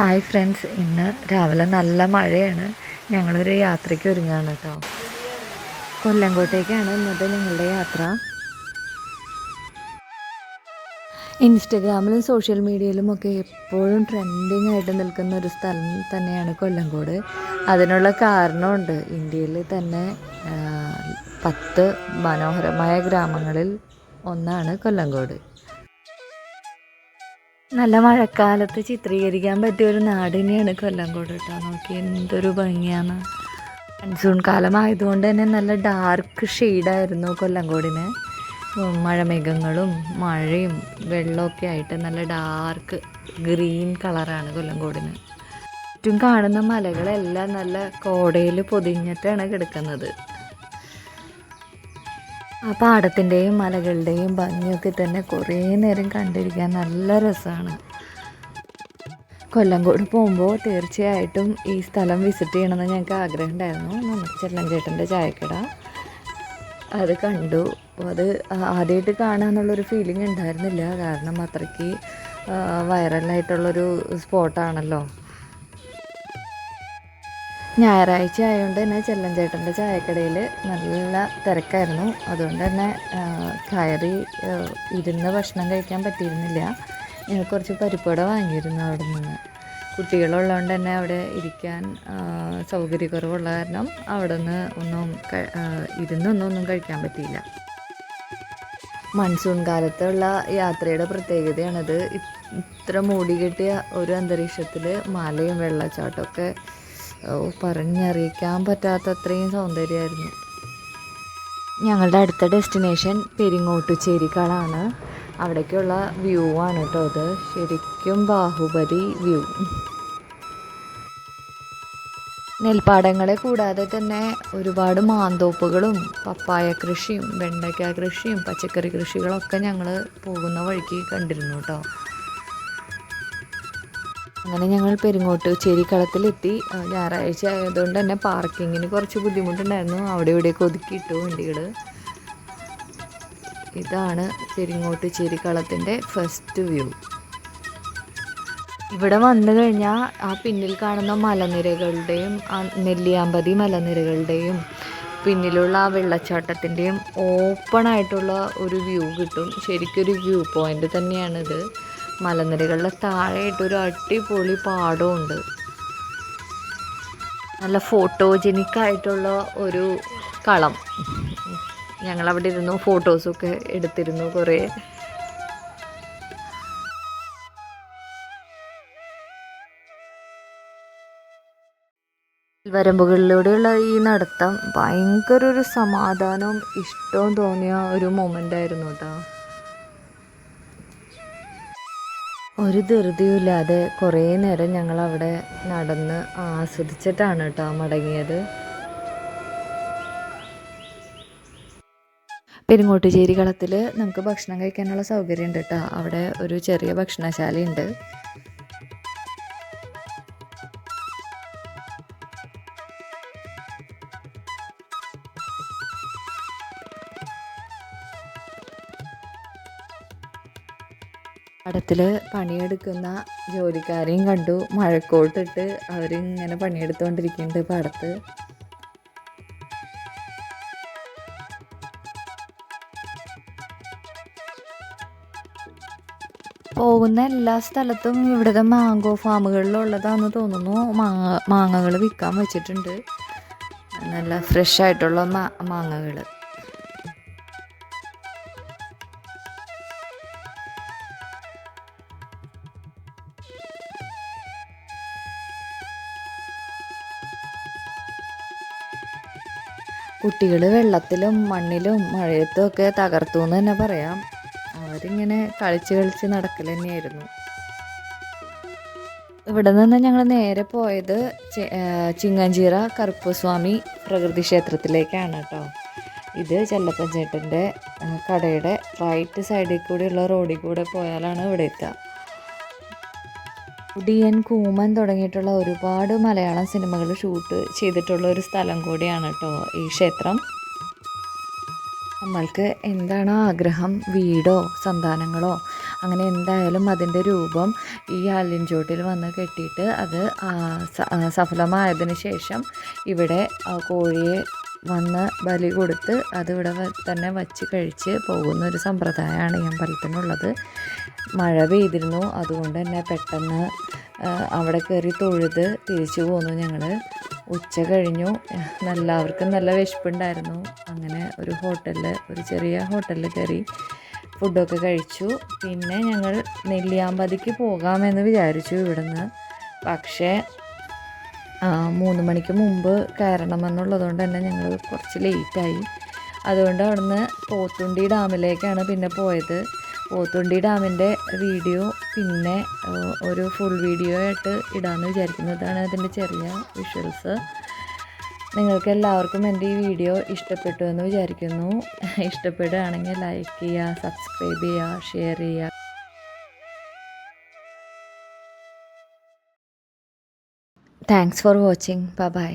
Hi friends, ഇന്ന് രാവിലെ നല്ല മഴയാണ്. ഞങ്ങളൊരു യാത്രയ്ക്ക് ഒരുങ്ങുകയാണ് കേട്ടോ. കൊല്ലങ്കോട്ടേക്കാണ് ഇന്നത്തെ ഞങ്ങളുടെ യാത്ര. ഇൻസ്റ്റഗ്രാമിലും സോഷ്യൽ മീഡിയയിലുമൊക്കെ എപ്പോഴും ട്രെൻഡിങ് ആയിട്ട് നിൽക്കുന്ന ഒരു സ്ഥലം തന്നെയാണ് കൊല്ലങ്കോട്. അതിനുള്ള കാരണമുണ്ട്. ഇന്ത്യയിൽ തന്നെ 10 മനോഹരമായ ഗ്രാമങ്ങളിൽ ഒന്നാണ് കൊല്ലങ്കോട്. നല്ല മഴക്കാലത്ത് ചിത്രീകരിക്കാൻ പറ്റിയ ഒരു നാട് തന്നെയാണ് കൊല്ലങ്കോട് കേട്ടോ. നോക്കി എന്തൊരു ഭംഗിയാണ്. മൺസൂൺ കാലമായതുകൊണ്ട് തന്നെ നല്ല ഡാർക്ക് ഷെയ്ഡായിരുന്നു കൊല്ലങ്കോടിന്. മഴമേഘങ്ങളും മഴയും വെള്ളമൊക്കെ ആയിട്ട് നല്ല ഡാർക്ക് ഗ്രീൻ കളറാണ് കൊല്ലങ്കോടിന്. ചുറ്റും കാണുന്ന മലകളെല്ലാം നല്ല കോടയിൽ പൊതിഞ്ഞിട്ടാണ് കിടക്കുന്നത്. ആ പാടത്തിൻ്റെയും മലകളുടെയും ഭംഗിയൊക്കെ തന്നെ കുറേ നേരം കണ്ടിരിക്കാൻ നല്ല രസമാണ്. കൊല്ലങ്കോട് പോകുമ്പോൾ തീർച്ചയായിട്ടും ഈ സ്ഥലം വിസിറ്റ് ചെയ്യണമെന്ന് ഞങ്ങൾക്ക് ആഗ്രഹം ഉണ്ടായിരുന്നു. നമുക്ക് ചെല്ലഞ്ചേട്ടൻ്റെ ചായക്കട അത് കണ്ടു. അത് ആദ്യമായിട്ട് കാണാമെന്നുള്ളൊരു ഫീലിംഗ് ഉണ്ടായിരുന്നില്ല. കാരണം അത്രയ്ക്ക് വൈറലായിട്ടുള്ളൊരു സ്പോട്ടാണല്ലോ. ഞായറാഴ്ച ആയതുകൊണ്ട് തന്നെ ചെല്ലഞ്ചേട്ടൻ്റെ ചായക്കടയിൽ നല്ല തിരക്കായിരുന്നു. അതുകൊണ്ട് തന്നെ കയറി ഇരുന്ന് ഭക്ഷണം കഴിക്കാൻ പറ്റിയിരുന്നില്ല. ഞങ്ങൾ കുറച്ച് പരിപ്പുവട വാങ്ങിയിരുന്നു അവിടെ നിന്ന്. കുട്ടികളുള്ളതുകൊണ്ട് തന്നെ അവിടെ ഇരിക്കാൻ സൗകര്യക്കുറവുള്ള കാരണം അവിടെ നിന്ന് ഇരുന്നൊന്നും കഴിക്കാൻ പറ്റിയില്ല. മൺസൂൺ കാലത്തുള്ള യാത്രയുടെ പ്രത്യേകതയാണത്. ഇത്ര മൂടികെട്ടിയ ഒരു അന്തരീക്ഷത്തിൽ മലയും വെള്ളച്ചാട്ടമൊക്കെ പറഞ്ഞറിയിക്കാൻ പറ്റാത്തത്രയും സൗന്ദര്യമായിരുന്നു. ഞങ്ങളുടെ അടുത്ത ഡെസ്റ്റിനേഷൻ പെരിങ്ങോട്ടുചേരിക്കാളാണ്. അവിടേക്കുള്ള വ്യൂ ആണ് കേട്ടോ. അത് ശരിക്കും ബാഹുബലി വ്യൂ. നെൽപ്പാടങ്ങളെ കൂടാതെ തന്നെ ഒരുപാട് മാന്തോപ്പുകളും പപ്പായ കൃഷിയും വെണ്ടയ്ക്ക കൃഷിയും പച്ചക്കറി കൃഷികളൊക്കെ ഞങ്ങൾ പോകുന്ന വഴിക്ക് കണ്ടിരുന്നു കേട്ടോ. അങ്ങനെ ഞങ്ങൾ പെരിങ്ങോട്ടുചേരിക്കളത്തിലെത്തി. ഞായറാഴ്ച ആയതുകൊണ്ട് തന്നെ പാർക്കിങ്ങിന് കുറച്ച് ബുദ്ധിമുട്ടുണ്ടായിരുന്നു. അവിടെ ഇവിടെയൊക്കെ ഒതുക്കിയിട്ടു വണ്ടികൾ. ഇതാണ് പെരിങ്ങോട്ടുചേരിക്കളത്തിൻ്റെ ഫസ്റ്റ് വ്യൂ. ഇവിടെ വന്നു കഴിഞ്ഞാൽ ആ പിന്നിൽ കാണുന്ന മലനിരകളുടെയും ആ നെല്ലിയാമ്പതി മലനിരകളുടെയും പിന്നിലുള്ള ആ വെള്ളച്ചാട്ടത്തിൻ്റെയും ഓപ്പണായിട്ടുള്ള ഒരു വ്യൂ കിട്ടും. ശരിക്കൊരു വ്യൂ പോയിൻ്റ് തന്നെയാണിത്. മലനിരകളുടെ താഴെയായിട്ടൊരു അടിപൊളി പാടമുണ്ട്. നല്ല ഫോട്ടോജനിക്കായിട്ടുള്ള ഒരു കളം. ഞങ്ങളവിടെ ഇരുന്നു ഫോട്ടോസൊക്കെ എടുത്തിരുന്നു കുറേ. വരമ്പുകളിലൂടെയുള്ള ഈ നടത്തം ഭയങ്കര ഒരു സമാധാനവും ഇഷ്ടവും തോന്നിയ ഒരു മൊമെൻ്റായിരുന്നു കേട്ടോ. ഒരു ധൃതിയുമില്ലാതെ കുറേ നേരം ഞങ്ങളവിടെ നടന്ന് ആസ്വദിച്ചിട്ടാണ് കേട്ടോ മടങ്ങിയത്. പെരിങ്ങോട്ടുചേരി കളത്തിൽ നമുക്ക് ഭക്ഷണം കഴിക്കാനുള്ള സൗകര്യം ഉണ്ട് കേട്ടോ. അവിടെ ഒരു ചെറിയ ഭക്ഷണശാലയുണ്ട്. പാടത്തിൽ പണിയെടുക്കുന്ന ജോലിക്കാരെയും കണ്ടു. മഴക്കോട്ടിട്ട് അവരിങ്ങനെ പണിയെടുത്തുകൊണ്ടിരിക്കുന്നുണ്ട് പാടത്ത്. പോകുന്ന എല്ലാ സ്ഥലത്തും ഇവിടുത്തെ മാങ്കോ ഫാമുകളിലുള്ളതാണെന്ന് തോന്നുന്നു. മാങ്ങകൾ വിൽക്കാൻ വെച്ചിട്ടുണ്ട്. നല്ല ഫ്രഷ് ആയിട്ടുള്ള മാങ്ങകൾ. കുട്ടികൾ വെള്ളത്തിലും മണ്ണിലും മഴയത്തും ഒക്കെ തകർത്തു എന്ന് തന്നെ പറയാം. അവരിങ്ങനെ കളിച്ച് നടക്കൽ തന്നെയായിരുന്നു. ഇവിടെ നിന്ന് ഞങ്ങൾ നേരെ പോയത് ചിങ്ങഞ്ചിറ കറുപ്പുസ്വാമി പ്രകൃതി ക്ഷേത്രത്തിലേക്കാണ് കേട്ടോ. ഇത് ചെല്ലപ്പൻ ചേട്ടൻ്റെ കടയുടെ റൈറ്റ് സൈഡിൽ കൂടെയുള്ള റോഡിൽ കൂടെ പോയാലാണ് ഇവിടെ എത്തുക. കുടിയൻ, കൂമൻ തുടങ്ങിയിട്ടുള്ള ഒരുപാട് മലയാളം സിനിമകൾ ഷൂട്ട് ചെയ്തിട്ടുള്ള ഒരു സ്ഥലം കൂടിയാണ് കേട്ടോ ഈ ക്ഷേത്രം. നമ്മൾക്ക് എന്താണോ ആഗ്രഹം, വീടോ സന്താനങ്ങളോ അങ്ങനെ എന്തായാലും അതിൻ്റെ രൂപം ഈ ആലിൻചോട്ടിൽ വന്ന് കെട്ടിയിട്ട് അത് സഫലമായതിന് ശേഷം ഇവിടെ കോഴിയെ വന്ന് ബലി കൊടുത്ത് അതിവിടെ തന്നെ വച്ച് കഴിച്ച് പോകുന്ന ഒരു സമ്പ്രദായമാണ് ഈ അമ്പലത്തിനുള്ളത്. മഴ പെയ്തിരുന്നു, അതുകൊണ്ട് തന്നെ പെട്ടെന്ന് അവിടെ കയറി തൊഴുത് തിരിച്ചു പോന്നു ഞങ്ങൾ. ഉച്ച കഴിഞ്ഞു, എല്ലാവർക്കും നല്ല വിശപ്പുണ്ടായിരുന്നു. അങ്ങനെ ഒരു ചെറിയ ഹോട്ടലിൽ കയറി ഫുഡൊക്കെ കഴിച്ചു. പിന്നെ ഞങ്ങൾ നെല്ലിയാമ്പതിക്ക് പോകാമെന്ന് വിചാരിച്ചു ഇവിടുന്ന്. പക്ഷേ 3 മണിക്ക് മുമ്പ് കയറണമെന്നുള്ളതുകൊണ്ട് തന്നെ ഞങ്ങൾ കുറച്ച് ലേറ്റായി. അതുകൊണ്ട് അവിടുന്ന് പോത്തുണ്ടി ഡാമിലേക്കാണ് പിന്നെ പോയത്. പോത്തുണ്ടി ഡാമിൻ്റെ വീഡിയോ പിന്നെ ഒരു ഫുൾ വീഡിയോ ആയിട്ട് ഇടാമെന്ന് വിചാരിക്കുന്നു. ഇതാണ് അതിൻ്റെ ചെറിയ വിഷ്വൽസ്. നിങ്ങൾക്ക് എല്ലാവർക്കും എൻ്റെ ഈ വീഡിയോ ഇഷ്ടപ്പെട്ടു എന്ന് വിചാരിക്കുന്നു. ഇഷ്ടപ്പെടുകയാണെങ്കിൽ ലൈക്ക് ചെയ്യുക, സബ്സ്ക്രൈബ് ചെയ്യുക, ഷെയർ ചെയ്യുക. Thanks for watching. ബൈ.